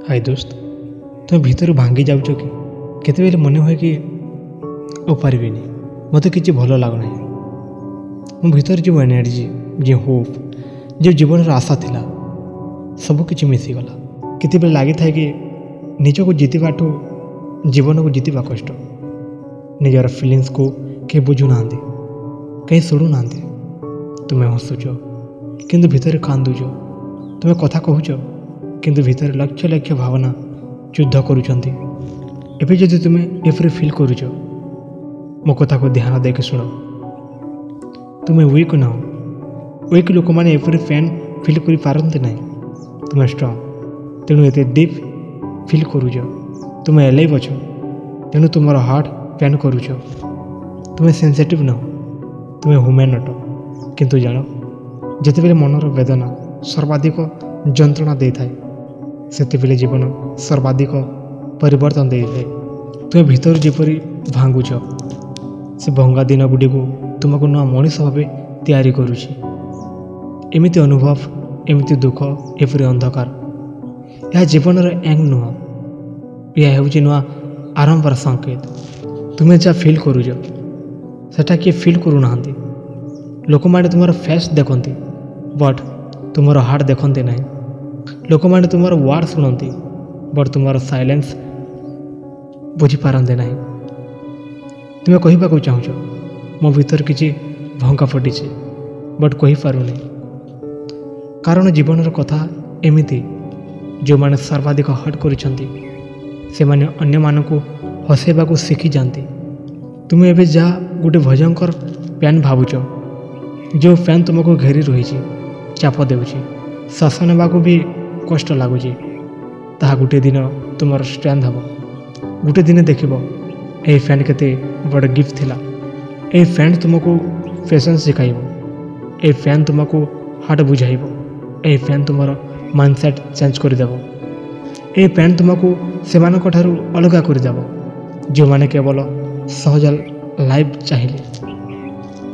हाय दोस्त, तुम भीतर भांगी जाऊच कि केते मन हुए कि पारिनी मत कि भल लगुना मो भीतर जो एनर्जी जो होप जो जीवन आशा थिला सबकि मिसीगला केते लगी था कि निजक जितवाठू जीवन को जितवा कष्ट निजर फिलिंग्स को कहीं बुझुना कहीं शुणुना तुम्हें हसुच किंतु भीतर कांदुच तुम्हें कथा कहूच किंतु भीतर लक्ष लक्ष भावना युद्ध करुँच एवं जदि तुम्हें एपरी फिल करुच मो कथा को ध्यान देके शुण तुम्हें वीक न वीक लोक मैंने एपरी फैन फिल कर पारती ना तुम्हें स्ट्रंग तेणु एत डीप फिल करुच तुम्हें एलाइव अछ तेणु तुम हार्ट पैन करुच तुम्हें सेंसिटिव न तुम्हें ह्यूमन अट किंतु जान जिते मनर वेदना सर्वाधिक जंत्रणा दे थाए से जीवन सर्वाधिक परिवर्तन दे थाए तुम्हें भीतर जपरी भांगुच से भंगा दिन गुड़ी को तुमको नुआ मनीष भाव तैयारी करुची एमिति अनुभव एमिति दुख एपरी अंधकार यह जीवन एंग नुह यह हूँ नुआ आरंभर संकेत तुम्हें जहाँ फिल करुच सेटा किए फिल करूना लोक मैंने तुम फेस देखती बट तुम हार्ट देखते ना लोक मैंने तुम वर्ड शुणती बट तुम साइलेंस बुझीपारते ना तुम्हें कहवाक चाहूच मो भीतर किसी भंगा फटी बट कहींपारूनी कारण जीवन कथा एमिति जो मैंने सर्वाधिक हर्ट कर अन्य मानक हसैवा को शिखी जाती तुम्हें एवं जहाँ गोटे भयंकर पैन भावुच जो फैन तुमको घेरी रही चाप देउची श्वास नेबाक भी कष्ट लगुच ताहा गोटे दिन तुम स्ट्रेंथ हम गोटे दिन देख ए फैन केते बड़ गिफ्ट थिला ए फैन तुमको पेशेंस सिखाइब ए फैन तुमको हार्ट बुझाइब ए फैन तुम माइंडसेट चेंज करदेव ए फैन तुमको सेमानक ठारू अलग करदेव जो माने केवल सहज लाइफ चाहिए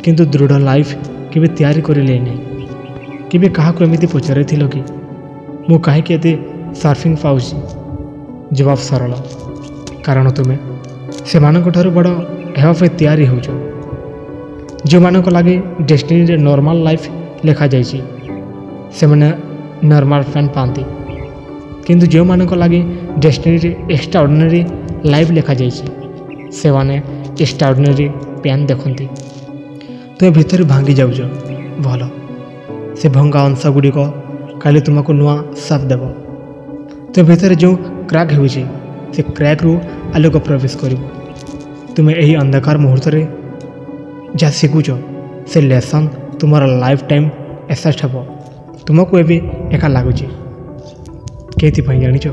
किंतु दृढ़ लाइफ केबे तैयारी करिले नहीं केबे कहा को एमिति पचारे थिलो कि मु काहे के एते सर्फिंग पाउची जवाब सरल कारण तुम्हें सेमानक ठारू बड़ हेवा पे तैयारी होउछ जो मानक लागे डेस्टिनी रे नॉर्मल लाइफ लिखा जाइछि से माने नॉर्मल फैन पाती किंतु जो मानक लागे डेस्टिनी रे एक्स्ट्राऑर्डिनरी लाइफ लिखा जाइछि से माने एक्स्ट्राऑर्डिनरी पैन देखती तुम्हें भीतर भांगी जाऊच भल से भंगा अंश गुड़िक काली तुमको नुआ साफ देव तुम्हें भीतर जो क्रैक हो से क्रैक रु आलोक प्रवेश कर तुम्हें यही अंधकार मुहूर्त जहाँ शिखुच से लेसन तुम लाइफ टाइम एसेस्ट हे तुमको एवं एका लगुच कहीं जाच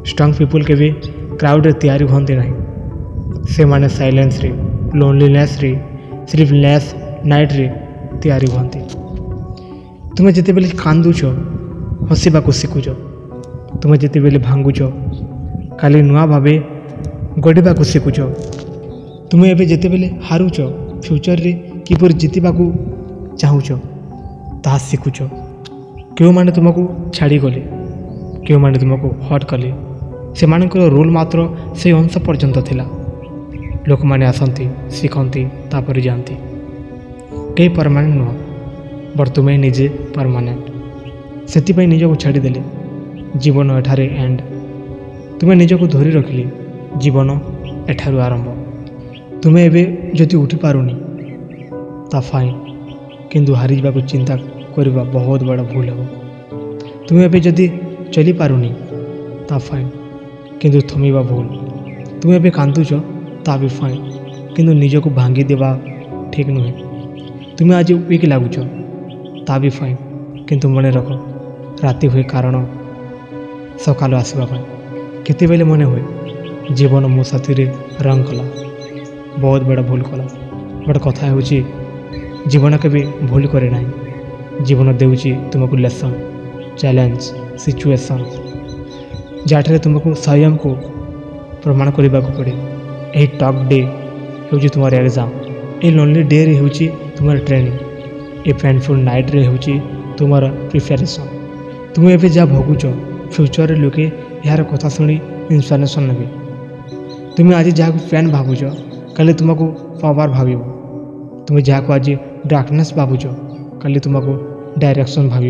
स्ट्रंग पीपुल के भी क्राउड रे तैयारी हमें ना से माने साइलेंस रे लोनलीनेस रे स्लीपलेस नाइट रे तैयारी हमें तुम्हें जिते बेले कांदुच हसवा को शिखुच तुम्हें जिते बेले भांगुच खाली नुआ भावे गढ़ा को शिखुच तुम्हें एवं जिते बेले हारुच फ्यूचर रे किपर जितवा को चाहूच ता शिखुच क्यों माने तुमको छाड़ी गले क्यों माने तुमको हट कले से मानकर रोल मात्र से अंश पर्यंत थिला लोक माने आसंती शिखती तापर जाती कई परमानेंट नुह बट तुम्हें निजे परमानेंट से निजक छाड़देले जीवन एठारे एंड तुम्हें निजक धरी रखिली जीवन एठारू आरंभ तुम्हें एवं जदि उठी पारुनी ता फाइन किंतु हारी जावाक चिंता करवा बहुत बड़ा भूल हो तुम्हें एवं जदि चली पारुनी ता फाइन किंतु थमीबा भूल तुम्हें एवं कांदुच ता भी फाइन किंतु निजक भांगी देवा ठीक नुहे तुम्हें आज वीक लगुच ता भी फाइन किंतु मन रख राति हुए कारण सकाल आसवाई केते बेले मन हुए जीवन मो साथी रे रंग कला बहुत बड़ा भूल कला बट कथा हो जीवन के भी भूल करे ना जीवन देउची तुमको लेसन चैलेंज सिचुएशन जहाँ तुमको स्वयं को प्रमाण करने को पड़े यही टॉक डे हूँ तुम एग्जाम ये लोनली डे रे हूँ तुम ट्रेनिंग ए पेनफुल नाइट रे हूँ तुम प्रिपेरेसन तुम्हें एवं जहाँ भोगुच फ्यूचर लोके यार कथा शुणी इन्स्पिरेसन ने तुम्हें आज जहाँ फ्रेंड भावुच काली तुमको पावर भाव तुम्हें जहाँ आज डार्कनेस भावुच काली तुमको डायरेक्शन भाव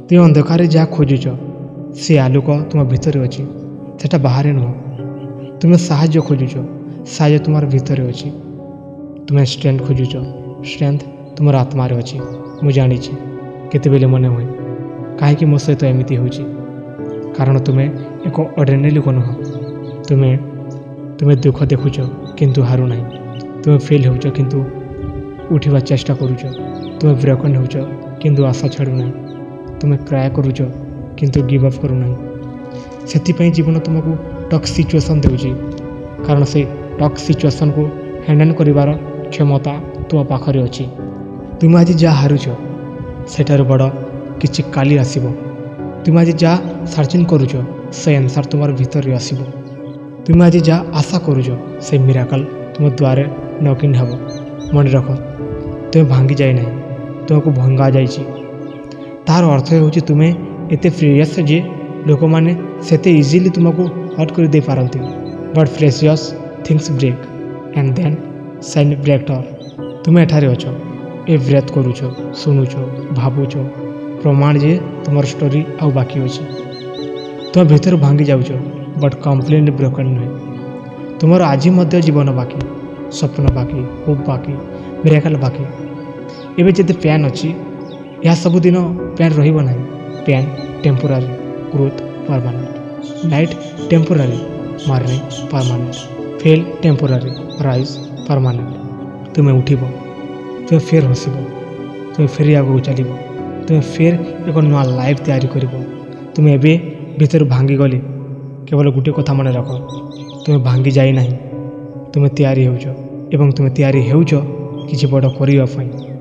तुम अंधकार जहाँ खोजुच से आलोक तुम भितर अच्छी सेटा बाहर नुह तुम्हें साहाय्य खोजुच साहाय्य तुम भितर अच्छी तुम्हें स्ट्रेंथ खोजुच स्ट्रेंथ तुम आत्मार अच्छी मुझे जानी केते मन हुए कहीं मो सहित एमती हो कारण तुम्हें एक ऑर्डिनरी लोक नुह तुम्हें दुख देखुच किंतु हारू ना तुम्हें फेल हो किंतु उठा चेष्टा करुच तुम्हें ब्रेकन हो किंतु आशा छाड़ू ना तुम्हें क्राय करुच किंतु गिव अप करू ना से जीवन तुमको टक सिचुएसन देउची कारण से टक सिचुएसन को हैंडल करिवार क्षमता तुम पाखरे अच्छी तुम आज जहाँ हारुच सेठार बड़ किछि काली आसीबो तुम आज जहाँ सर्चिंग करुच से आंसर तुम भीतर आसीबो तुम आज जहाँ आशा करुच से मिराकल तुम द्वारे नॉकिंग हेब मन रख तुम्हें भांगी जाए ना तुमको भंगा जाइए तार अर्थ हो तुम्हें एते फ्रियस जे लोक मैंने सेते इजिली तुमको हट कर दे पारती but precious things break and then sign break all तुम्हें एठारे अछ ए ब्रेथ करुच शुणुच भावुच प्रमाण जे तुम स्टोरी आउ बाकी अच्छी तुम भीतर भांगी जाऊच बट कम्प्लीटली ब्रोकन नुहे तुम आज जीवन बाकी स्वप्न बाकी होप बाकी मिराकल बाकी एवं जिते पेन अच्छी यह सबुदिन पेन रहा pain temporary growth permanent light temporary morning permanent fail temporary rise permanent तुम्हें उठब तुम्हें फेर हसब तुम्हें फेर आगे चल तुम्हें फेर एक नुआ लाइफ तैयारी कर तुम्हें एवं भीतर भांगी गली केवल गोटे कथा मन रख तुम्हें भांगी जाए ना तुम्हें तैयारी हो तुम्हें तैयारी हो किसी बड़ करने।